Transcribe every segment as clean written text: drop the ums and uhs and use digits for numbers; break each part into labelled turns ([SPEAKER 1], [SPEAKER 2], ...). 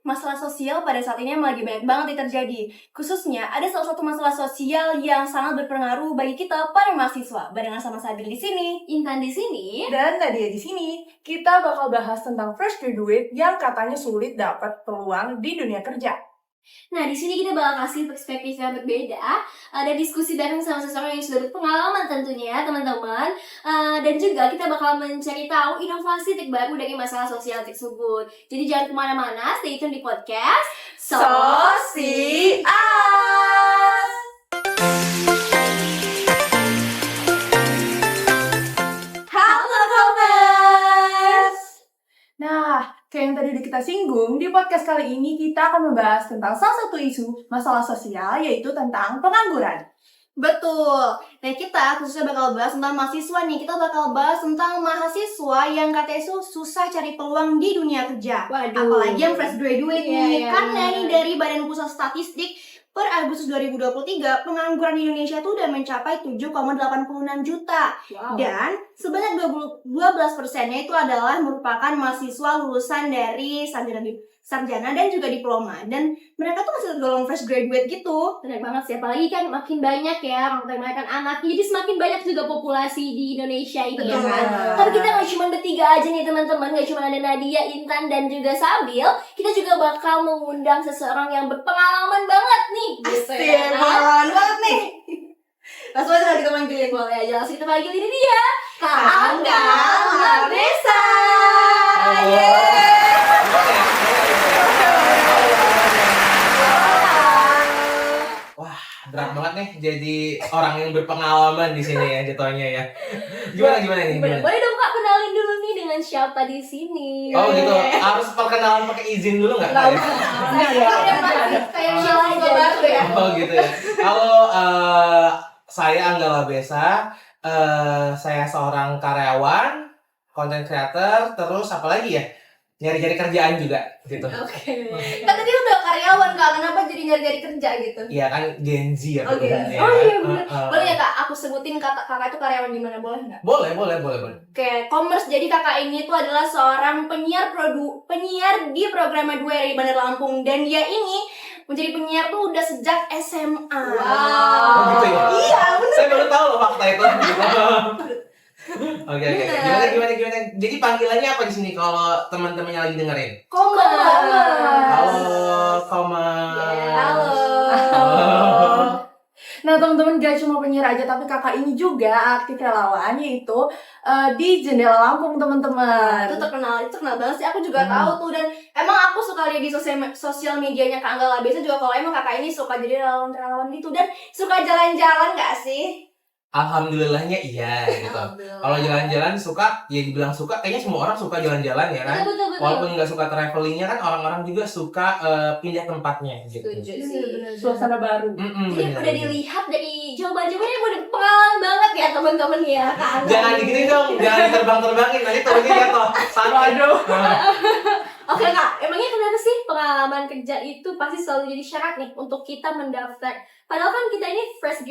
[SPEAKER 1] Masalah sosial pada saat ini emang lagi banyak banget yang terjadi. Khususnya ada salah satu masalah sosial yang sangat berpengaruh bagi kita para mahasiswa. Barengan sama Sabil di sini,
[SPEAKER 2] Intan di sini.
[SPEAKER 3] Dan Nadia di sini, kita bakal bahas tentang fresh graduate yang katanya sulit dapat peluang di dunia kerja.
[SPEAKER 2] Nah, di sini kita bakal kasih perspektif yang berbeda. Ada diskusi bareng sama seseorang yang sudah berpengalaman tentunya, teman-teman. Dan juga kita bakal mencari tahu inovasi terbaru dari masalah sosial tersebut. Jadi jangan kemana-mana, stay tune di podcast
[SPEAKER 3] Sosias.
[SPEAKER 2] Halo Komers!
[SPEAKER 3] Nah, kayak yang tadi udah kita singgung, di podcast kali ini kita akan membahas tentang salah satu isu masalah sosial, yaitu tentang pengangguran.
[SPEAKER 1] betul. Nah kita khususnya bakal bahas tentang mahasiswa nih. Kita bakal bahas tentang mahasiswa yang katanya susah cari peluang di dunia kerja.
[SPEAKER 2] Waduh.
[SPEAKER 1] Apalagi yang fresh graduate nih.
[SPEAKER 2] Iya.
[SPEAKER 1] Karena nih dari Badan Pusat Statistik per Agustus 2023, pengangguran di Indonesia tuh udah mencapai 7,86 juta.
[SPEAKER 2] Wow.
[SPEAKER 1] Dan sebanyak 12%-nya itu adalah merupakan mahasiswa lulusan dari sarjana dan juga diploma. Dan mereka tuh masih tergolong fresh graduate gitu.
[SPEAKER 2] Benar banget sih, apalagi kan makin banyak ya memperkenalkan anak. Jadi semakin banyak juga populasi di Indonesia ini ya
[SPEAKER 1] Betul.
[SPEAKER 2] kan. Tapi kita nggak cuma bertiga aja nih teman-teman, nggak cuma ada Nadia, Intan dan juga Sabil. Kita juga bakal mengundang seseorang yang berpengalaman banget nih. Gitu
[SPEAKER 1] Asik,
[SPEAKER 2] ya kan?
[SPEAKER 1] pengalaman banget nih. Langsung aja kita manggilin.
[SPEAKER 2] Boleh aja langsung kita panggil ini dia, Kak Angga
[SPEAKER 1] Labesa.
[SPEAKER 4] Berat banget nih jadi orang yang berpengalaman di sini ya jatuhnya ya. Gimana nih? Gimana?
[SPEAKER 2] Boleh dong Kak kenalin dulu nih dengan siapa di sini.
[SPEAKER 4] Oh gitu, harus perkenalan pakai izin dulu nggak?
[SPEAKER 1] Kayak mahasiswa baru ya.
[SPEAKER 4] Oh gitu ya. Halo, saya Angga Labesa. Saya seorang karyawan, content creator, terus apa lagi ya? Nyari-nyari kerjaan juga gitu.
[SPEAKER 2] Oke.
[SPEAKER 1] Kan tadi udah karyawan Kak, kenapa jadi nyari-nyari kerja gitu?
[SPEAKER 4] Iya kan Gen Z ya.
[SPEAKER 1] Oh, Gen Z.
[SPEAKER 4] kebetulan ya.
[SPEAKER 1] Oh, iya, bener.
[SPEAKER 4] Heeh.
[SPEAKER 1] Boleh ya Kak, aku sebutin kakak itu karyawan di mana, boleh nggak?
[SPEAKER 4] Boleh.
[SPEAKER 1] Oke, Commerce. Jadi kakak ini tuh adalah seorang penyiar di program 2 di Bandar Lampung, dan dia ini menjadi penyiar tuh udah sejak SMA.
[SPEAKER 4] Oh gitu ya?
[SPEAKER 1] Iya, bener.
[SPEAKER 4] Saya baru tahu loh fakta itu. Oke. Gimana? Jadi panggilannya apa di sini kalau teman-temannya lagi dengerin?
[SPEAKER 1] Commerce.
[SPEAKER 4] Halo, Komar.
[SPEAKER 1] Halo.
[SPEAKER 3] Nah teman-teman, gak cuma penyiar aja, tapi kakak ini juga aktif relawan, yaitu di Jendela Lampung teman-teman.
[SPEAKER 1] Itu terkenal banget sih, aku juga tahu tuh. Dan emang aku suka lihat di sosial medianya Kak Angga Labesa juga, kalau emang kakak ini suka jadi relawan gitu dan suka jalan-jalan nggak sih?
[SPEAKER 4] Alhamdulillahnya iya gitu. Kalau jalan-jalan suka, ya dibilang suka, kayaknya semua orang suka jalan-jalan ya kan.
[SPEAKER 2] Betul.
[SPEAKER 4] Walaupun nggak suka travelingnya kan, orang-orang juga suka pindah tempatnya gitu.
[SPEAKER 2] Setuju sih.
[SPEAKER 3] Suasana baru.
[SPEAKER 2] Jadi udah dilihat dari jawaban-jawabannya udah pengalaman banget ya teman-teman ya Kak Angga.
[SPEAKER 4] Jangan digini dong, jangan diterbang-terbangin, nanti turunnya jatuh.
[SPEAKER 3] Waduh.
[SPEAKER 2] Oke Kak, emangnya kenapa sih pengalaman kerja itu pasti selalu jadi syarat nih untuk kita mendaftar? Padahal kan kita ini fresh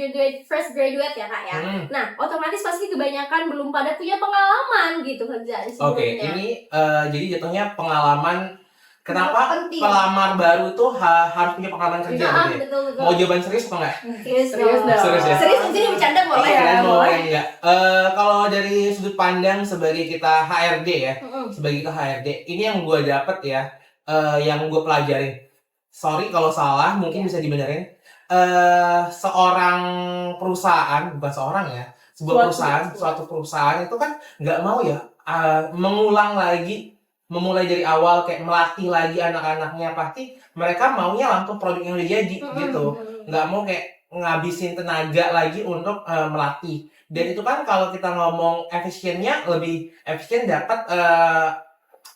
[SPEAKER 2] graduate ya Kak ya. Nah, otomatis pasti kebanyakan belum pada punya pengalaman gitu kerjaan sebelumnya.
[SPEAKER 4] Oke, ini jadi jatuhnya pengalaman. Kenapa
[SPEAKER 1] Penting.
[SPEAKER 4] pelamar baru tuh harus punya pengalaman kerja
[SPEAKER 2] Nah,
[SPEAKER 4] gitu ya?
[SPEAKER 2] betul.
[SPEAKER 4] Mau jawaban serius atau enggak?
[SPEAKER 2] Serius
[SPEAKER 3] Serius
[SPEAKER 2] dong.
[SPEAKER 3] dong.
[SPEAKER 4] Serius ya?
[SPEAKER 1] Serius di sini bercanda boleh ya?
[SPEAKER 4] Kirain mau
[SPEAKER 3] boleh.
[SPEAKER 4] enggak. Kalau dari sudut pandang sebagai kita HRD ya, sebagai kita HRD, ini yang gue dapet ya, yang gue pelajarin. Sorry kalau salah, mungkin bisa dibenerin. Seorang perusahaan, bukan seorang ya, suatu perusahaan itu kan nggak mau ya memulai dari awal, kayak melatih lagi anak-anaknya. Pasti mereka maunya langsung produk yang udah jadi gitu, nggak mau kayak ngabisin tenaga lagi untuk melatih. Dan itu kan kalau kita ngomong efisiennya, lebih efisien dapat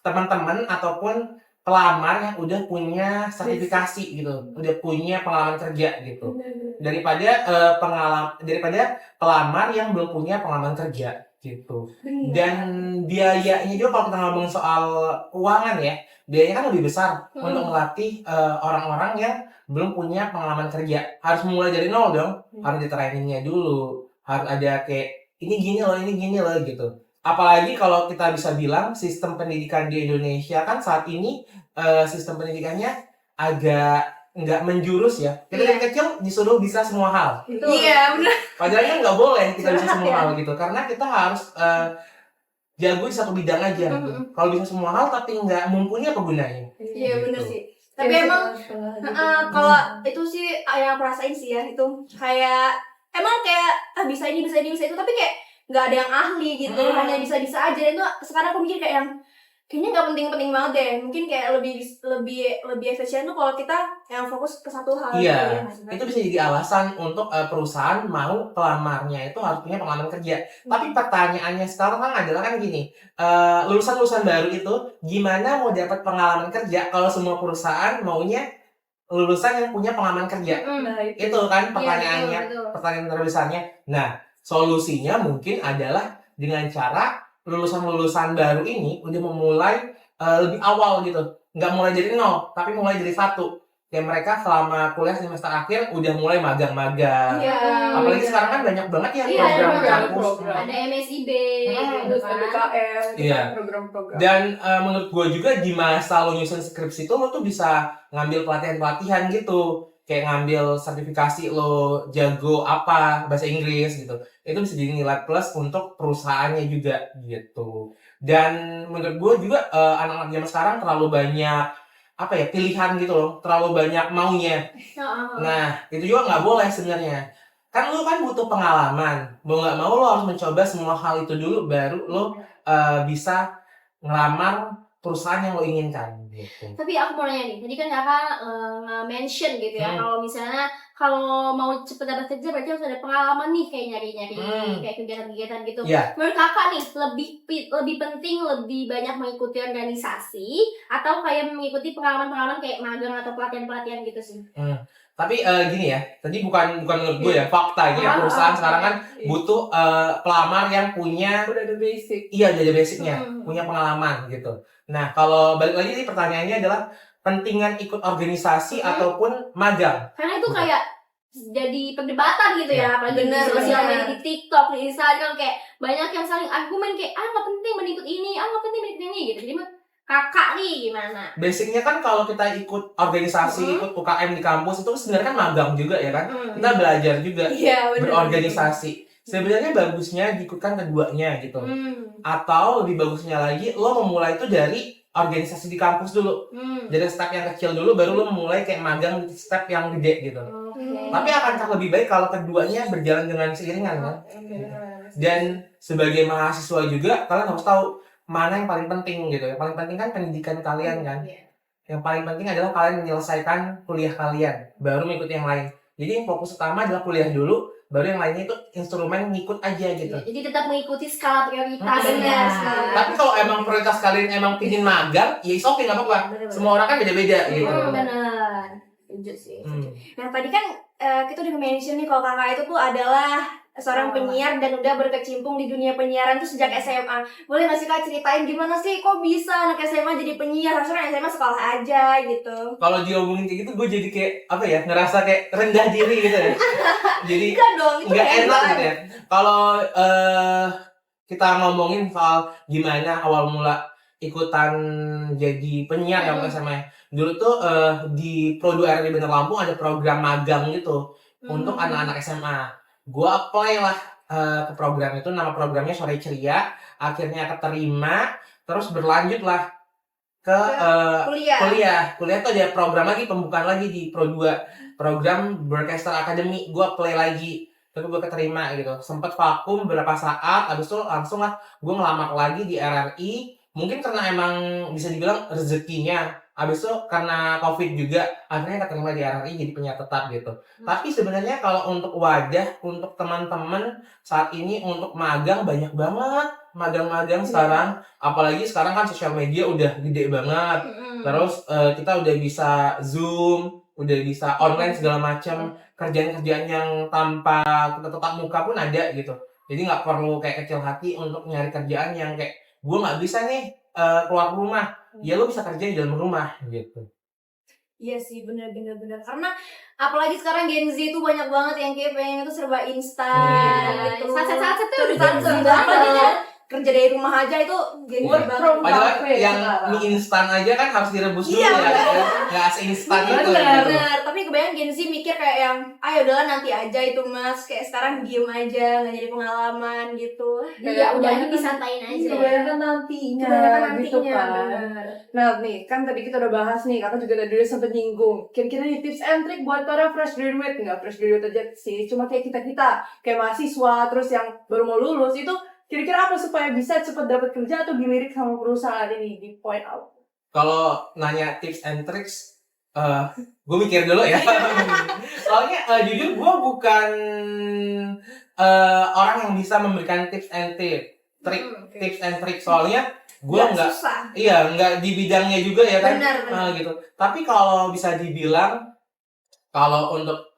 [SPEAKER 4] teman-teman ataupun pelamar yang udah punya sertifikasi gitu, udah punya pengalaman kerja gitu, daripada pelamar yang belum punya pengalaman kerja gitu. Dan biayanya juga kalau kita ngomong soal keuangan ya, biayanya kan lebih besar untuk melatih orang-orang yang belum punya pengalaman kerja. Harus mulai dari nol dong, harus di trainingnya dulu, harus ada kayak ini gini loh gitu. Apalagi kalau kita bisa bilang sistem pendidikan di Indonesia kan saat ini sistem pendidikannya agak nggak menjurus ya. Kita dari kecil disuruh bisa semua hal.
[SPEAKER 1] Iya, benar.
[SPEAKER 4] Padahal kan nggak boleh kita bisa
[SPEAKER 3] Curhat
[SPEAKER 4] semua
[SPEAKER 3] ya.
[SPEAKER 4] hal gitu. Karena kita harus jago di satu bidang aja. Gitu. Kalau bisa semua hal tapi nggak mumpuni apa gunanya?
[SPEAKER 1] Iya, benar
[SPEAKER 4] Gitu.
[SPEAKER 1] sih. Tapi emang kalau itu sih yang aku rasain sih ya, itu kayak emang kayak bisa ini bisa itu, tapi kayak nggak ada yang ahli gitu, hanya bisa aja. Dan itu sekarang aku mikir kayak yang kayaknya nggak penting banget deh. Mungkin kayak lebih efisien tuh kalau kita yang fokus ke satu hal.
[SPEAKER 4] Iya,
[SPEAKER 1] gitu ya.
[SPEAKER 4] itu bisa jadi alasan untuk perusahaan mau pelamarnya itu harus punya pengalaman kerja. Tapi pertanyaannya sekarang kan adalah kan gini, lulusan-lulusan baru itu gimana mau dapat pengalaman kerja kalau semua perusahaan maunya lulusan yang punya pengalaman kerja?
[SPEAKER 3] Nah,
[SPEAKER 4] Itu kan pertanyaannya,
[SPEAKER 2] Iya, betul.
[SPEAKER 4] pertanyaan terbesarnya. Nah, solusinya mungkin adalah dengan cara lulusan-lulusan baru ini udah memulai lebih awal gitu. Nggak mulai dari nol, tapi mulai dari satu. Kayak mereka selama kuliah semester akhir udah mulai magang-magang.
[SPEAKER 1] Iya.
[SPEAKER 4] Apalagi sekarang kan banyak banget ya
[SPEAKER 2] Iya,
[SPEAKER 4] program
[SPEAKER 2] ada
[SPEAKER 4] kampus.
[SPEAKER 2] Ada MSIB
[SPEAKER 3] terus
[SPEAKER 2] gitu kan.
[SPEAKER 3] PBKM,
[SPEAKER 4] Iya.
[SPEAKER 3] program-program.
[SPEAKER 4] Dan menurut gue juga di masa lo nyusun skripsi itu lo tuh bisa ngambil pelatihan-pelatihan gitu. Kayak ngambil sertifikasi lo jago apa bahasa Inggris gitu. Itu bisa jadi nilai plus untuk perusahaannya juga gitu. Dan menurut gue juga anak-anak zaman sekarang terlalu banyak apa ya pilihan gitu loh, terlalu banyak maunya. Nah itu juga nggak boleh sebenarnya. Kan lo kan butuh pengalaman. Mau nggak mau lo harus mencoba semua hal itu dulu baru lo bisa ngelamar perusahaan yang lo inginkan gitu.
[SPEAKER 2] Tapi aku mau nanya nih, tadi kan kakak nge-mention gitu ya, kalau misalnya kalau mau cepet dapat kerja berarti harus ada pengalaman nih kayak nyari-nyari kayak kegiatan-kegiatan gitu.
[SPEAKER 4] Iya.
[SPEAKER 2] Menurut kakak nih lebih penting lebih banyak mengikuti organisasi atau kayak mengikuti pengalaman-pengalaman kayak magang atau pelatihan-pelatihan gitu sih?
[SPEAKER 4] Tapi gini ya, tadi bukan menurut gue ya, fakta ini ya perusahaan sekarang kan butuh pelamar yang punya
[SPEAKER 3] udah ada basic.
[SPEAKER 4] iya udah ada basicnya, punya pengalaman gitu. Nah kalau balik lagi nih pertanyaannya adalah pentingan ikut organisasi ataupun magang.
[SPEAKER 2] Karena itu kayak jadi perdebatan gitu ya, apalagi di
[SPEAKER 1] Bener,
[SPEAKER 2] sosial
[SPEAKER 1] bener.
[SPEAKER 2] media, di TikTok, di Instagram, kayak banyak yang saling argumen kayak nggak penting menikut ini, nggak penting menikut ini gitu. Jadi kakak nih gimana?
[SPEAKER 4] Basicnya kan kalau kita ikut organisasi, ikut UKM di kampus itu sebenarnya kan magang juga ya kan. Kita belajar juga
[SPEAKER 1] Iya, benar.
[SPEAKER 4] berorganisasi. Sebenarnya bagusnya diikutkan keduanya gitu. Atau lebih bagusnya lagi lo memulai itu dari organisasi di kampus dulu. Dari step yang kecil dulu baru lo mulai kayak magang di step yang gede gitu. Tapi akankah lebih baik kalau keduanya berjalan dengan seiringan kan? Dan sebagai mahasiswa juga kalian harus tahu mana yang paling penting gitu. Yang paling penting kan pendidikan kalian kan. Yang paling penting adalah kalian menyelesaikan kuliah kalian, baru mengikuti yang lain. Jadi yang fokus utama adalah kuliah dulu, baru yang lainnya itu instrumen ngikut aja gitu.
[SPEAKER 2] Jadi tetap mengikuti skala prioritas.
[SPEAKER 4] Tapi kalau emang prioritas kalian emang pingin magang, ya oke nggak apa-apa. Semua orang kan beda-beda gitu.
[SPEAKER 2] Benar. Setuju sih.
[SPEAKER 1] Nah tadi kan kita udah mention nih kalau kakak itu tuh adalah seorang penyiar dan udah berkecimpung di dunia penyiaran tuh sejak SMA. Boleh nggak sih kak ceritain gimana sih kok bisa anak SMA jadi penyiar? Harusnya kan SMA sekolah aja gitu.
[SPEAKER 4] Kalau diomongin kayak gitu, gue jadi kayak apa ya, ngerasa kayak rendah diri gitu ya. Jadi
[SPEAKER 1] Enggak dong, itu
[SPEAKER 4] nggak enak
[SPEAKER 1] hebat.
[SPEAKER 4] gitu ya. Kalau kita ngomongin soal gimana awal mula ikutan jadi penyiar yang SMA. Dulu tuh di Pro 2 RRI Bandar Lampung ada program magang gitu untuk anak-anak SMA. Gue apply lah ke program itu, nama programnya Sore Ceria. Akhirnya keterima, terus berlanjut lah ke
[SPEAKER 1] Kuliah.
[SPEAKER 4] Kuliah tuh ada program lagi, pembukaan lagi di Pro 2, program Broadcaster Academy. Gue apply lagi, tapi gue keterima gitu. Sempet vakum beberapa saat, abis itu langsung lah gue ngelamar lagi di RRI. Mungkin karena emang bisa dibilang rezekinya. Abis itu karena COVID juga, akhirnya keterima di RRI jadi penyiar tetap gitu. Tapi sebenarnya kalau untuk wadah, untuk teman-teman saat ini untuk magang banyak banget. Magang-magang sekarang, apalagi sekarang kan sosial media udah gede banget. Terus kita udah bisa Zoom, udah bisa online segala macam. Kerjaan-kerjaan yang tanpa kita tetap muka pun ada gitu. Jadi nggak perlu kayak kecil hati untuk nyari kerjaan yang kayak gue nggak bisa nih keluar rumah. Ya lo bisa kerja di dalam rumah gitu.
[SPEAKER 1] Iya sih, bener. Karena apalagi sekarang Gen Z itu banyak banget yang kayak pengen itu serba instan gitu.
[SPEAKER 2] Saat-saat itu udah
[SPEAKER 1] Apalagi
[SPEAKER 2] banget.
[SPEAKER 1] kerja dari rumah aja itu jadi
[SPEAKER 3] Work
[SPEAKER 1] banget.
[SPEAKER 3] from
[SPEAKER 4] Padahal
[SPEAKER 3] cafe
[SPEAKER 4] yang
[SPEAKER 3] sekarang.
[SPEAKER 4] mie instan aja kan harus direbus dulu
[SPEAKER 1] Iya,
[SPEAKER 4] ya,
[SPEAKER 1] bener.
[SPEAKER 4] nggak seinstan itu.
[SPEAKER 3] Bener.
[SPEAKER 4] Gitu.
[SPEAKER 1] Bener, tapi kebayang Gen Z mikir kayak yang ya udahlah nanti aja itu mas, kayak sekarang diem aja nggak jadi pengalaman gitu.
[SPEAKER 2] Iya, udah
[SPEAKER 3] kebanyakan-
[SPEAKER 2] disantain aja.
[SPEAKER 3] Kebanyakan nantinya,
[SPEAKER 1] Kebanyakan
[SPEAKER 3] gitu
[SPEAKER 1] nantinya,
[SPEAKER 3] kan.
[SPEAKER 1] bener.
[SPEAKER 3] Nah nih, kan tadi kita udah bahas nih, kakak juga tadi udah sempet nyinggung. Kira-kira nih tips and trick buat para fresh graduate, nggak fresh graduate aja sih, cuma kayak kita-kita, kayak mahasiswa, terus yang baru mau lulus, itu kira-kira apa supaya bisa cepet dapat kerja atau dilirik sama perusahaan ini, di point out.
[SPEAKER 4] Kalau nanya tips and tricks, gue mikir dulu ya. Soalnya jujur gue bukan orang yang bisa memberikan tips and tips and trick. Soalnya gue nggak,
[SPEAKER 1] susah.
[SPEAKER 4] iya nggak di bidangnya juga ya kan.
[SPEAKER 1] Benar.
[SPEAKER 4] Gitu. Tapi kalau bisa dibilang, kalau untuk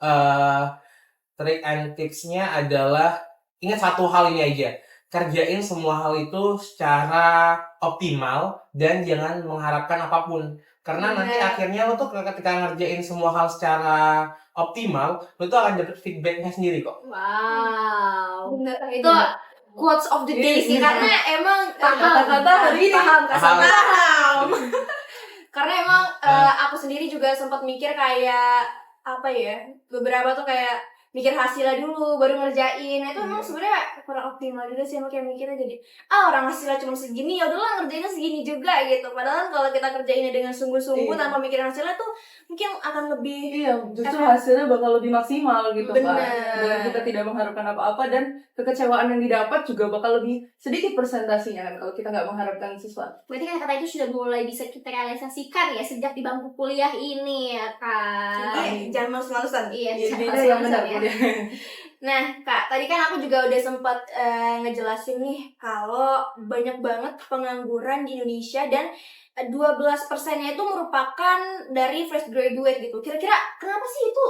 [SPEAKER 4] trick and tipsnya adalah ingat satu hal ini aja. Kerjain semua hal itu secara optimal dan jangan mengharapkan apapun. Karena nanti
[SPEAKER 1] Bener.
[SPEAKER 4] akhirnya lo tuh ketika ngerjain semua hal secara optimal, lo tuh akan dapet feedbacknya sendiri kok.
[SPEAKER 2] Wow.
[SPEAKER 1] Bener.
[SPEAKER 2] Itu
[SPEAKER 1] Itu quotes of the day sih,
[SPEAKER 3] Iya.
[SPEAKER 1] karena emang
[SPEAKER 3] Kata-kata hari ini.
[SPEAKER 1] paham.
[SPEAKER 4] Paham.
[SPEAKER 1] Karena emang aku sendiri juga sempat mikir kayak apa ya, beberapa tuh kayak mikir hasilnya dulu baru ngerjain. Nah itu emang sebenarnya kurang optimal juga sih, emang kayak mikirnya jadi orang hasilnya cuma segini, ya udahlah ngerjainnya segini juga gitu. Padahal kalau kita kerjainnya dengan sungguh-sungguh
[SPEAKER 3] Iya.
[SPEAKER 1] tanpa mikirin hasilnya tuh mungkin akan lebih
[SPEAKER 3] Iya, justru hasilnya bakal lebih maksimal gitu kan.
[SPEAKER 1] Bener.
[SPEAKER 3] Dan kita tidak mengharapkan apa-apa dan kekecewaan yang didapat juga bakal lebih sedikit persentasinya kan kalau kita nggak mengharapkan sesuatu.
[SPEAKER 2] Berarti kata-kata itu sudah mulai bisa kita realisasikan ya sejak di bangku kuliah ini ya kan.
[SPEAKER 1] Jadi jangan males-malesan.
[SPEAKER 2] Iya,
[SPEAKER 3] Intinya
[SPEAKER 2] jangan
[SPEAKER 3] yang benar
[SPEAKER 2] ya.
[SPEAKER 3] ya.
[SPEAKER 1] Nah, Kak, tadi kan aku juga udah sempat ngejelasin nih kalau banyak banget pengangguran di Indonesia dan 12%-nya itu merupakan dari fresh graduate gitu. Kira-kira kenapa sih itu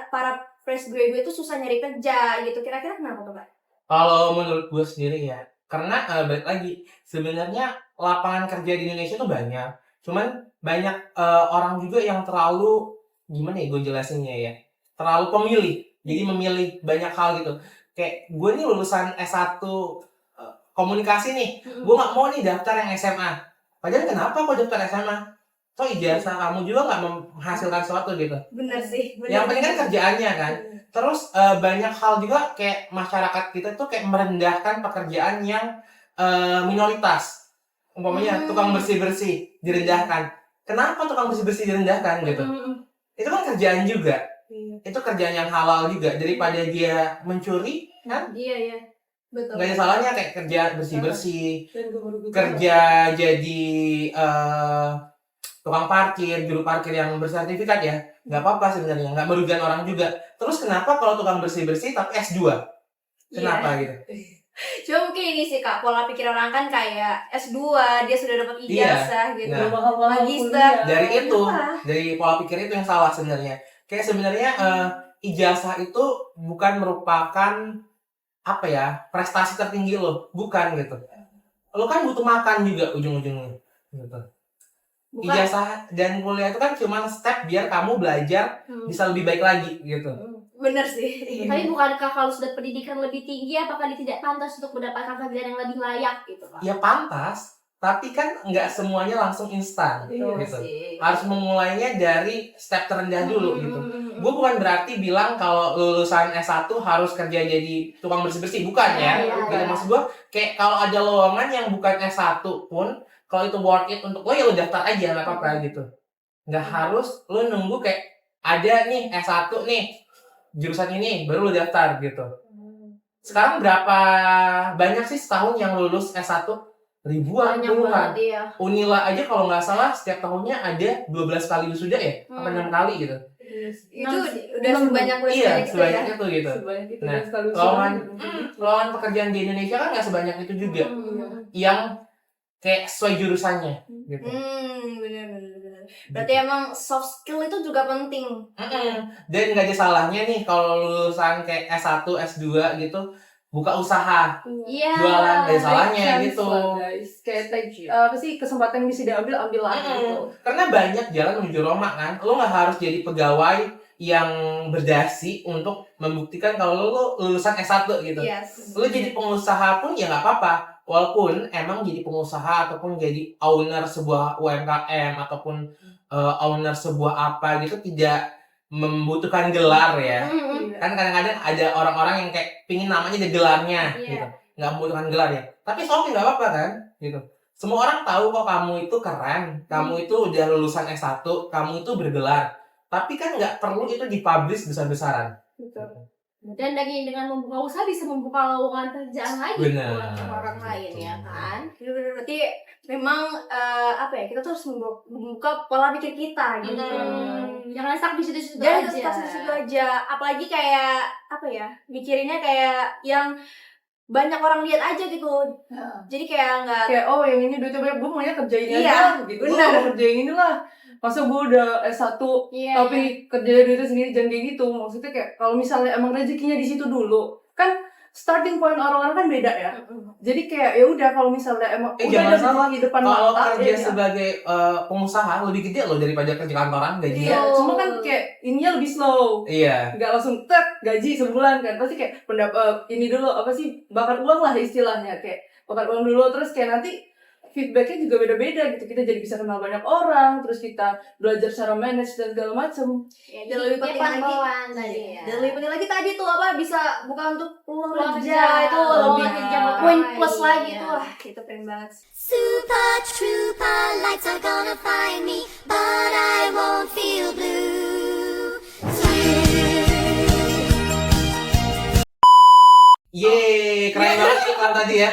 [SPEAKER 1] para fresh graduate itu susah nyari kerja gitu? Kira-kira kenapa tuh, Kak?
[SPEAKER 4] Kalau menurut gue sendiri ya, karena balik lagi, sebenarnya lapangan kerja di Indonesia tuh banyak. Cuman banyak orang juga yang terlalu, gimana ya gue jelasinnya ya, terlalu pemilih. Jadi memilih banyak hal gitu. Kayak gue nih lulusan S1 komunikasi nih, gue gak mau nih daftar yang SMA. Padahal kenapa kok daftar SMA? So ijazah kamu juga gak menghasilkan sesuatu gitu.
[SPEAKER 1] Bener sih.
[SPEAKER 4] Yang penting kan kerjaannya kan. Terus banyak hal juga kayak masyarakat kita tuh kayak merendahkan pekerjaan yang minoritas. Umpamanya tukang bersih-bersih direndahkan. Kenapa tukang bersih-bersih direndahkan gitu? Itu kan kerjaan juga. Itu kerjaan yang halal juga. Daripada dia mencuri, kan?
[SPEAKER 1] Iya. Betul.
[SPEAKER 4] Nggak ada salahnya kayak kerja bersih-bersih.
[SPEAKER 3] Dan gue baru
[SPEAKER 4] Kerja jadi tukang parkir, juru parkir yang bersertifikat ya. Nggak apa-apa sebenarnya, nggak merugikan orang juga. Terus kenapa kalau tukang bersih-bersih tapi S2? Kenapa gitu?
[SPEAKER 1] Cuma mungkin ini sih, Kak, pola pikir orang kan kayak S2, dia sudah dapat ijazah gitu.
[SPEAKER 4] Nah,
[SPEAKER 3] mahal-mahal
[SPEAKER 1] Magister.
[SPEAKER 3] kuliah.
[SPEAKER 4] Dari itu,
[SPEAKER 1] Wah.
[SPEAKER 4] dari pola pikir itu yang salah sebenarnya. Kayak sebenarnya ijazah itu bukan merupakan apa ya, prestasi tertinggi lo, bukan gitu. Lo kan butuh makan juga ujung-ujungnya gitu.
[SPEAKER 1] Bukan.
[SPEAKER 4] Ijazah dan kuliah itu kan cuma step biar kamu belajar bisa lebih baik lagi gitu.
[SPEAKER 1] Bener sih.
[SPEAKER 2] Tapi bukankah kalau sudah pendidikan lebih tinggi, apakah dia tidak pantas untuk mendapatkan pekerjaan yang lebih layak gitu Pak?
[SPEAKER 4] Ya pantas, tapi kan nggak semuanya langsung instan
[SPEAKER 3] Iya
[SPEAKER 4] gitu.
[SPEAKER 1] sih.
[SPEAKER 4] Harus memulainya dari step terendah dulu gitu. Gue bukan berarti bilang kalau lulusan S1 harus kerja jadi tukang bersih-bersih, bukan ya.
[SPEAKER 2] Iya,
[SPEAKER 4] Gitu. Maksud gue kayak kalau ada lowongan yang bukan S1 pun, kalau itu worth it untuk lo ya lo daftar aja, nggak apa-apa gitu. Nggak harus lo nunggu kayak ada nih S1 nih, jurusan ini, baru lo daftar gitu. Sekarang berapa banyak sih setahun yang lulus S1? Ribuan,
[SPEAKER 2] Banyak
[SPEAKER 4] puluhan.
[SPEAKER 2] banget ya.
[SPEAKER 4] Unila aja kalau nggak salah setiap tahunnya ada 12 kali wisuda ya? Apa 6 kali gitu?
[SPEAKER 1] Itu udah sebanyak
[SPEAKER 4] Iya,
[SPEAKER 1] gitu ya.
[SPEAKER 4] sebanyak itu gitu.
[SPEAKER 3] Sebanyak itu
[SPEAKER 4] Nah,
[SPEAKER 3] dan sekali
[SPEAKER 4] lowongan pekerjaan di Indonesia kan nggak sebanyak itu juga. Yang kayak sesuai jurusannya gitu.
[SPEAKER 1] Bener. Berarti emang soft skill itu juga penting.
[SPEAKER 4] Dan nggak ada salahnya nih kalau lulusan kayak S1, S2 gitu buka usaha,
[SPEAKER 2] Iya.
[SPEAKER 4] jualan, nggak ada salahnya
[SPEAKER 3] Chance
[SPEAKER 4] gitu.
[SPEAKER 3] lah, guys. Kayak apa sih kesempatan yang bisa diambil lah gitu.
[SPEAKER 4] Karena banyak jalan menuju Roma kan. Lo nggak harus jadi pegawai yang berdasi untuk membuktikan kalau lu lulusan S1 gitu.
[SPEAKER 1] Yes.
[SPEAKER 4] Lu jadi pengusaha pun ya nggak apa-apa. Walaupun emang jadi pengusaha ataupun jadi owner sebuah UMKM ataupun owner sebuah apa gitu tidak membutuhkan gelar ya. Kan kadang-kadang ada orang-orang yang kayak pingin namanya ada gelarnya gitu. Nggak membutuhkan gelar ya. Tapi soalnya nggak apa-apa kan gitu. Semua orang tahu kok kamu itu keren, kamu itu udah lulusan S1, kamu itu bergelar. Tapi kan nggak perlu itu dipublish besar-besaran.
[SPEAKER 2] Dan dengan membuka usaha bisa membuka lowongan kerjaan lagi
[SPEAKER 4] Benar.
[SPEAKER 2] buat orang lain ya kan.
[SPEAKER 1] Berarti memang kita tuh harus membuka pola pikir kita gitu.
[SPEAKER 2] Jangan stuck di situ-situ
[SPEAKER 1] Jangan
[SPEAKER 2] aja.
[SPEAKER 1] stuck di situ aja. Apalagi kayak mikirinnya kayak yang banyak orang lihat aja gitu. Jadi kayak nggak
[SPEAKER 3] Kayak yang ini duitnya banyak, gue maunya kerja ini
[SPEAKER 1] Iya,
[SPEAKER 3] aja gitu.
[SPEAKER 1] benar.
[SPEAKER 3] Gue mau kerja yang inilah. Masa gue udah S1
[SPEAKER 2] Iya,
[SPEAKER 3] tapi kerja duitnya sendiri, jangan kayak gitu. Maksudnya kayak kalau misalnya emang rezekinya di situ dulu, kan starting point orang-orang kan beda ya. Jadi kayak ya udah kalau misalnya emang udah
[SPEAKER 4] jangan
[SPEAKER 3] ada
[SPEAKER 4] salah.
[SPEAKER 3] rezeki di depan
[SPEAKER 4] Kalau
[SPEAKER 3] mata,
[SPEAKER 4] kerja
[SPEAKER 3] ya
[SPEAKER 4] sebagai pengusaha lebih gede loh daripada kerja kantoran gajinya.
[SPEAKER 3] iya, cuma kan kayak ininya lebih slow.
[SPEAKER 4] Iya.
[SPEAKER 3] Nggak langsung gaji sebulan kan, pasti kayak ini dulu bakar uang lah istilahnya, kayak bakar uang dulu, terus kayak nanti feedbacknya juga beda-beda gitu, kita jadi bisa kenal banyak orang, terus kita belajar cara manage dan segala macem.
[SPEAKER 1] dan lebih penting lagi
[SPEAKER 2] pelan tadi ya.
[SPEAKER 1] dan lebih penting lagi tadi tuh bisa bukan untuk peluang
[SPEAKER 2] Peluang
[SPEAKER 1] kerja
[SPEAKER 2] kerja,
[SPEAKER 1] itu
[SPEAKER 2] peluang
[SPEAKER 1] lebih
[SPEAKER 2] kerja buat
[SPEAKER 1] poin
[SPEAKER 2] orang
[SPEAKER 1] plus
[SPEAKER 2] lain,
[SPEAKER 1] lagi
[SPEAKER 2] ya.
[SPEAKER 1] tuh lah itu keren banget.
[SPEAKER 5] Super trooper lights are gonna find me, but I won't feel blue.
[SPEAKER 4] Yeay, keren banget sih kan tadi ya.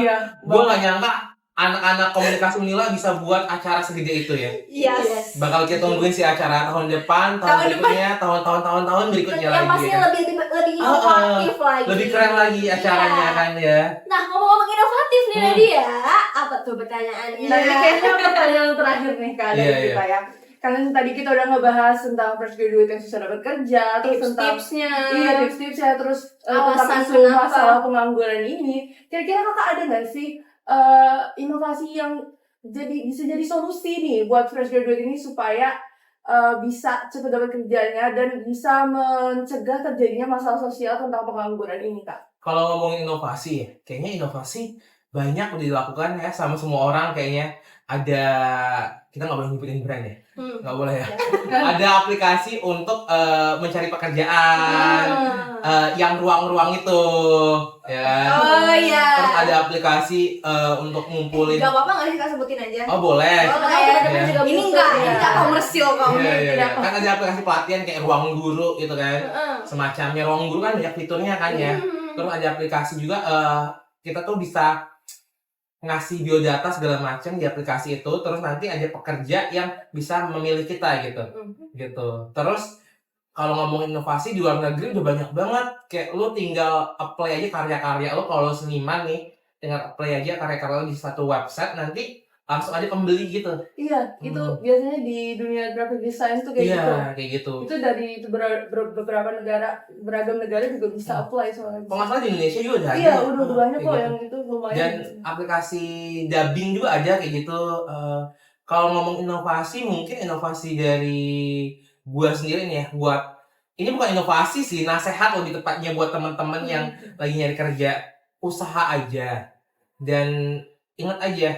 [SPEAKER 3] Iya,
[SPEAKER 4] Gue gak nyangka anak-anak komunikasi Unila bisa buat acara segede itu ya.
[SPEAKER 1] Yes.
[SPEAKER 4] Bakal kita tungguin sih acara tahun depan, tahun berikutnya, tahun berikutnya
[SPEAKER 1] Yang
[SPEAKER 4] lagi.
[SPEAKER 1] pasti
[SPEAKER 4] Ya.
[SPEAKER 1] lebih inovatif lagi.
[SPEAKER 4] Lebih keren lagi acaranya
[SPEAKER 1] Iya.
[SPEAKER 4] kan ya.
[SPEAKER 2] Nah, ngomong-ngomong inovatif nih Nadia, apa tuh pertanyaannya?
[SPEAKER 3] Nah, ini kayaknya pertanyaan terakhir nih Kak dari
[SPEAKER 4] Iya,
[SPEAKER 3] kita ya. Karena tadi kita udah ngebahas tentang fresh graduate yang susah dapat kerja, terus tentang
[SPEAKER 1] Tips-tipsnya.
[SPEAKER 3] iya tips-tipsnya, terus tentang
[SPEAKER 1] Alasan
[SPEAKER 3] isu
[SPEAKER 1] kenapa.
[SPEAKER 3] masalah pengangguran ini. Kira-kira kakak ada nggak sih inovasi yang bisa jadi solusi nih buat fresh graduate ini supaya bisa cepat dapat kerjanya dan bisa mencegah terjadinya masalah sosial tentang pengangguran ini, Kak?
[SPEAKER 4] Kalau ngomongin inovasi ya, kayaknya inovasi banyak udah dilakukan ya sama semua orang kayaknya. Ada, kita nggak boleh nyebutin brand ya, nggak boleh ya. Ada aplikasi untuk mencari pekerjaan, yang ruang-ruang itu, ya.
[SPEAKER 1] Oh iya.
[SPEAKER 4] Terus ada aplikasi untuk ngumpulin.
[SPEAKER 1] Gak apa-apa nggak sih Kak sebutin aja?
[SPEAKER 4] Oh boleh.
[SPEAKER 1] Oh,
[SPEAKER 4] Iya.
[SPEAKER 1] ini enggak komersil kok.
[SPEAKER 4] Iya, iya, iya.
[SPEAKER 1] Tidak
[SPEAKER 4] Kan ada aplikasi pelatihan kayak ruang guru gitu kan. Semacamnya ruang guru kan banyak fiturnya kan ya. Terus ada aplikasi juga kita tuh bisa ngasih biodata segala macam di aplikasi itu, terus nanti ada pekerja yang bisa memilih kita gitu. Terus kalau ngomongin inovasi di luar negeri udah banyak banget, kayak lu tinggal apply aja karya-karya lu kalau seniman nih, tinggal apply aja karya-karya lu di satu website, nanti langsung ada pembeli gitu.
[SPEAKER 3] Iya, itu biasanya di dunia graphic design tuh kayak gitu.
[SPEAKER 4] Iya, kayak gitu.
[SPEAKER 3] Itu dari beberapa negara, beragam negara juga bisa apply soalnya.
[SPEAKER 4] Kalau nggak salah di Indonesia juga ada.
[SPEAKER 3] Iya, udah banyak
[SPEAKER 4] kayak
[SPEAKER 3] kok
[SPEAKER 4] gitu.
[SPEAKER 3] yang itu lumayan.
[SPEAKER 4] Dan aplikasi dubbing juga ada kayak gitu. Kalau ngomong inovasi, mungkin inovasi dari gua sendiri nih ya, buat ini bukan inovasi sih, nasihat lebih tepatnya buat teman-teman yang lagi nyari kerja, usaha aja. Dan ingat aja,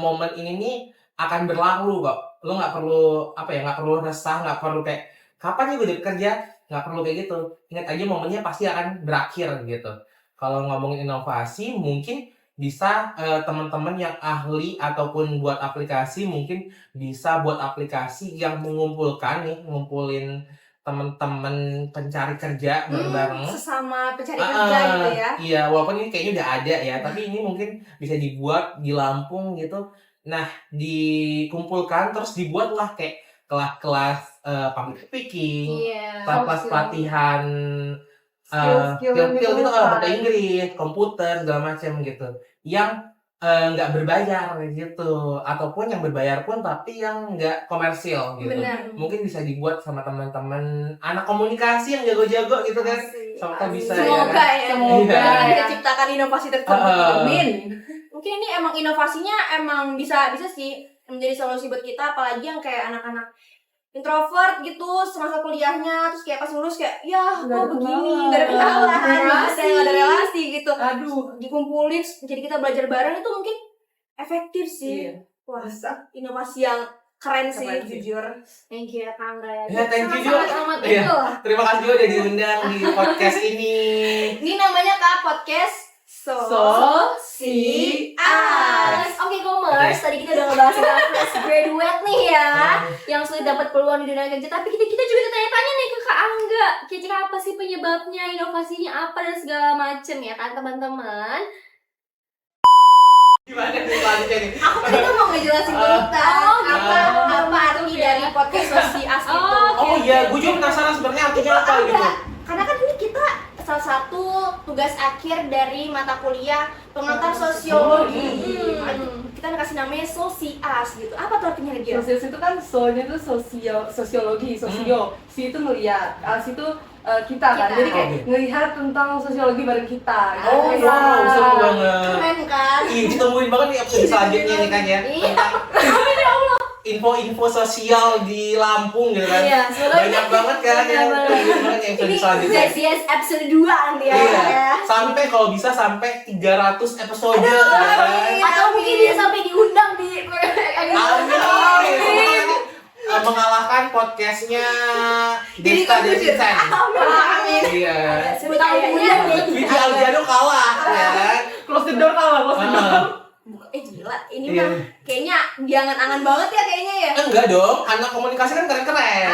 [SPEAKER 4] momen ini nih akan berlalu kok. Lo nggak perlu nggak perlu resah, nggak perlu kayak kapan ya gue dapat kerja, nggak perlu kayak gitu. Ingat aja momennya pasti akan berakhir gitu. Kalau ngomongin inovasi, mungkin bisa teman-teman yang ahli ataupun buat aplikasi mungkin bisa buat aplikasi yang ngumpulin teman-teman pencari kerja bareng-bareng.
[SPEAKER 1] Sesama pencari kerja gitu ya.
[SPEAKER 4] Iya, walaupun ini kayaknya udah ada ya, tapi ini mungkin bisa dibuat di Lampung gitu. Nah, dikumpulkan terus dibuatlah kayak kelas-kelas public speaking, kelas pelatihan skill gitu, bahasa Inggris, komputer, segala macam gitu. Yang nggak berbayar gitu, ataupun yang berbayar pun tapi yang nggak komersil gitu.
[SPEAKER 1] Benar.
[SPEAKER 4] Mungkin bisa dibuat sama teman-teman anak komunikasi yang jago-jago gitu kan. Semoga bisa
[SPEAKER 1] Semoga
[SPEAKER 4] ya.
[SPEAKER 1] ya.
[SPEAKER 3] Semoga
[SPEAKER 1] Kita
[SPEAKER 3] ya.
[SPEAKER 1] ciptakan inovasi tersebut.
[SPEAKER 3] Amin.
[SPEAKER 1] Mungkin ini emang inovasinya emang bisa sih menjadi solusi buat kita, apalagi yang kayak anak-anak introvert gitu semasa kuliahnya, terus kayak pas lulus kayak ya
[SPEAKER 3] Nggak ada
[SPEAKER 1] kok begini,
[SPEAKER 3] kenalan.
[SPEAKER 1] nggak ada kenalan,
[SPEAKER 3] Relasi.
[SPEAKER 1] nggak ada relasi gitu.
[SPEAKER 3] Aduh.
[SPEAKER 1] Dikumpulin, jadi kita belajar bareng itu mungkin efektif sih.
[SPEAKER 3] Iya.
[SPEAKER 1] Wah,
[SPEAKER 3] Bisa.
[SPEAKER 1] inovasi yang keren sih,
[SPEAKER 3] Keren sih.
[SPEAKER 1] jujur.
[SPEAKER 2] Thank you ya Kak Angga ya.
[SPEAKER 4] Ya, thank you juga.
[SPEAKER 2] Sangat-sangat
[SPEAKER 4] Iya.
[SPEAKER 2] itu.
[SPEAKER 4] Terima kasih juga udah diundang di podcast ini.
[SPEAKER 1] Ini namanya Kak podcast
[SPEAKER 3] Sosias.
[SPEAKER 2] Oke, Commerce. Tadi kita udah ngebahas tentang fresh graduate nih ya, yang sulit dapat peluang di dunia kerja. Tapi kita juga tanya-tanya nih ke Kak Angga, kira-kira apa sih penyebabnya, inovasinya apa dan segala macem ya kan teman-teman.
[SPEAKER 4] Gimana nih selanjutnya nih?
[SPEAKER 1] Aku tadi tuh mau ngejelasin dulu
[SPEAKER 2] Oh,
[SPEAKER 1] apa arti dari podcast Sosias itu.
[SPEAKER 4] Oh iya, gue juga penasaran sebenarnya artinya apa gitu.
[SPEAKER 1] Karena kan ini kita salah satu tugas akhir dari mata kuliah pengantar sosiologi. Kita kasih namanya Sosias gitu. Apa tuh artinya lagi?
[SPEAKER 3] Sosias itu kan so-nya tuh sosiologi, sosio. Si itu melihat, as itu kita kan.
[SPEAKER 2] Kita.
[SPEAKER 3] Jadi kayak ngelihat tentang sosiologi bareng kita.
[SPEAKER 4] Oh
[SPEAKER 3] Gitu.
[SPEAKER 4] wow, seru banget.
[SPEAKER 1] Keren kan?
[SPEAKER 4] Ih, ditungguin banget nih episode selanjutnya nih kan ya.
[SPEAKER 2] Iya.
[SPEAKER 4] Tentang info-info sosial di Lampung gitu kan.
[SPEAKER 2] Iya, semoga-
[SPEAKER 4] Banyak banget kan
[SPEAKER 2] Banyak
[SPEAKER 4] yang
[SPEAKER 2] banget.
[SPEAKER 4] tungguin banget yang episode selanjutnya.
[SPEAKER 1] Sosias episode 2 nanti ya.
[SPEAKER 4] Iya, sampai kalau bisa sampai 300 episode ya kan.
[SPEAKER 2] Atau mungkin dia sampai diundang di
[SPEAKER 4] Amin. Mengalahkan podcastnya Desta dan Vincent.
[SPEAKER 1] Amin.
[SPEAKER 4] Iya.
[SPEAKER 1] Kayaknya
[SPEAKER 4] Widi Aldiano kalah ya kan.
[SPEAKER 3] Close the door kalah, close the door.
[SPEAKER 1] gila, ini
[SPEAKER 4] Iya.
[SPEAKER 1] mah kayaknya diangan-angan banget ya kayaknya ya.
[SPEAKER 4] Enggak dong, anak komunikasi kan keren-keren.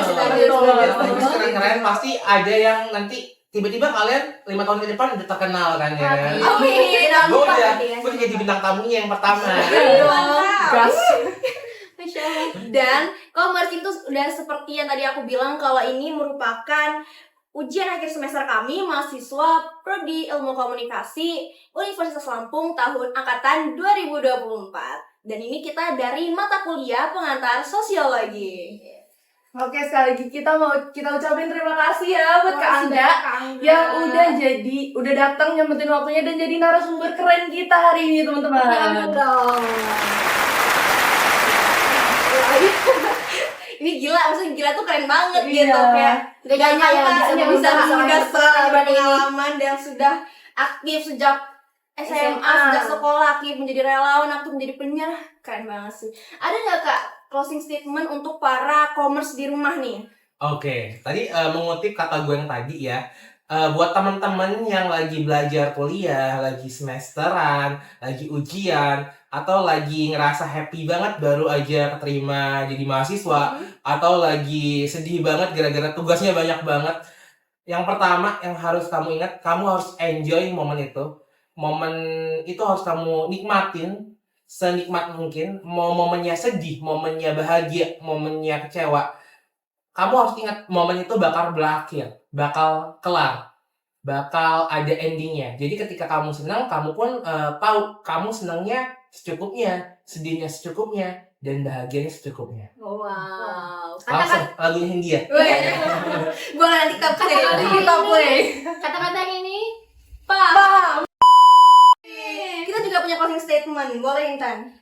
[SPEAKER 4] Komunikasi keren-keren pasti ada yang nanti tiba-tiba kalian 5 tahun ke depan udah terkenal kan ya kan.
[SPEAKER 1] Amin.
[SPEAKER 4] Gue udah, gue jadi bintang tamunya yang pertama.
[SPEAKER 3] Gas.
[SPEAKER 1] Dan Commerce itu udah seperti yang tadi aku bilang kalau ini merupakan ujian akhir semester kami mahasiswa Prodi Ilmu Komunikasi Universitas Lampung tahun angkatan 2024. Dan ini kita dari mata kuliah pengantar sosiologi.
[SPEAKER 3] Oke, sekali lagi kita ucapin terima kasih ya buat Kak Angga yang udah datang nyempetin waktunya dan jadi narasumber keren kita hari ini, teman-teman.
[SPEAKER 1] Ini gila, maksudnya gila tuh keren banget
[SPEAKER 3] Iya.
[SPEAKER 1] gitu kayak
[SPEAKER 2] Gak nyangka ya bisa
[SPEAKER 1] bisa muda
[SPEAKER 2] seperti
[SPEAKER 1] pengalaman dan sudah aktif sejak SMA, sejak sekolah aktif menjadi relawan, aktif menjadi penyiar. Keren banget sih. Ada nggak Kak closing statement untuk para commerce di rumah nih?
[SPEAKER 4] Oke, tadi mengutip kata gue yang tadi ya. Buat teman-teman yang lagi belajar kuliah, lagi semesteran, lagi ujian, atau lagi ngerasa happy banget baru aja keterima jadi mahasiswa, atau lagi sedih banget gara-gara tugasnya banyak banget. Yang pertama yang harus kamu ingat, kamu harus enjoy momen itu. Momen itu harus kamu nikmatin senikmat mungkin. Mau momennya sedih, momennya bahagia, momennya kecewa. Kamu harus ingat momen itu bakal berakhir, bakal kelar, bakal ada endingnya. Jadi ketika kamu senang, kamu pun tahu kamu senangnya secukupnya, sedihnya secukupnya, dan bahagianya secukupnya.
[SPEAKER 2] Wow.
[SPEAKER 4] Langsung lagunya Hindia.
[SPEAKER 1] Boleh nanti kita play.
[SPEAKER 2] Kata-kata ini, kata-kata ini paham.
[SPEAKER 1] Kita juga punya closing statement. Boleh Intan?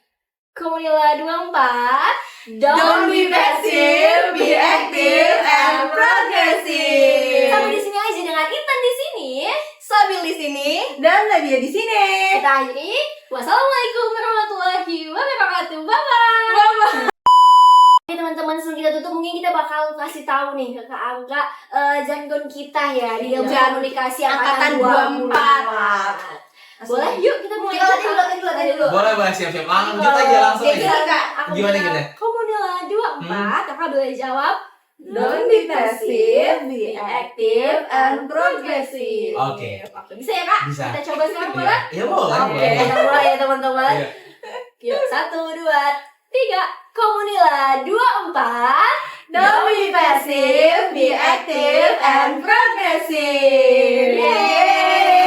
[SPEAKER 2] Komunila 24.
[SPEAKER 1] Don't be passive, be active and progressive.
[SPEAKER 2] Sampai di sini aja dengan Intan di sini.
[SPEAKER 1] Sabil di sini dan Nadia di sini.
[SPEAKER 2] Kita akhiri. Wassalamualaikum warahmatullahi wabarakatuh. Bye-bye. Oke teman-teman, sebelum kita tutup mungkin kita bakal kasih tahu nih ke Kak Angga jargon kita ya di ilmu komunikasi angkatan 24. Boleh yuk kita mulai.
[SPEAKER 1] Kita tadi dulu.
[SPEAKER 4] Boleh, siap-siap. Lanjut aja langsung
[SPEAKER 1] Oke,
[SPEAKER 4] aja.
[SPEAKER 1] Kak.
[SPEAKER 4] Gimana, gimana?
[SPEAKER 2] Komunila 24. Kakak boleh jawab.
[SPEAKER 3] Don't be passive, be active and progressive.
[SPEAKER 4] Oke.
[SPEAKER 2] Bisa ya Kak?
[SPEAKER 4] Bisa.
[SPEAKER 2] Kita coba sekarang
[SPEAKER 4] Iya,
[SPEAKER 2] boleh?
[SPEAKER 4] ya boleh.
[SPEAKER 2] Oke,
[SPEAKER 4] boleh.
[SPEAKER 2] kita mulai ya teman-teman.
[SPEAKER 4] Iya.
[SPEAKER 2] Yuk, 1, 2, 3. Komunila 24.
[SPEAKER 1] Don't be passive, be active and progressive. Yeay.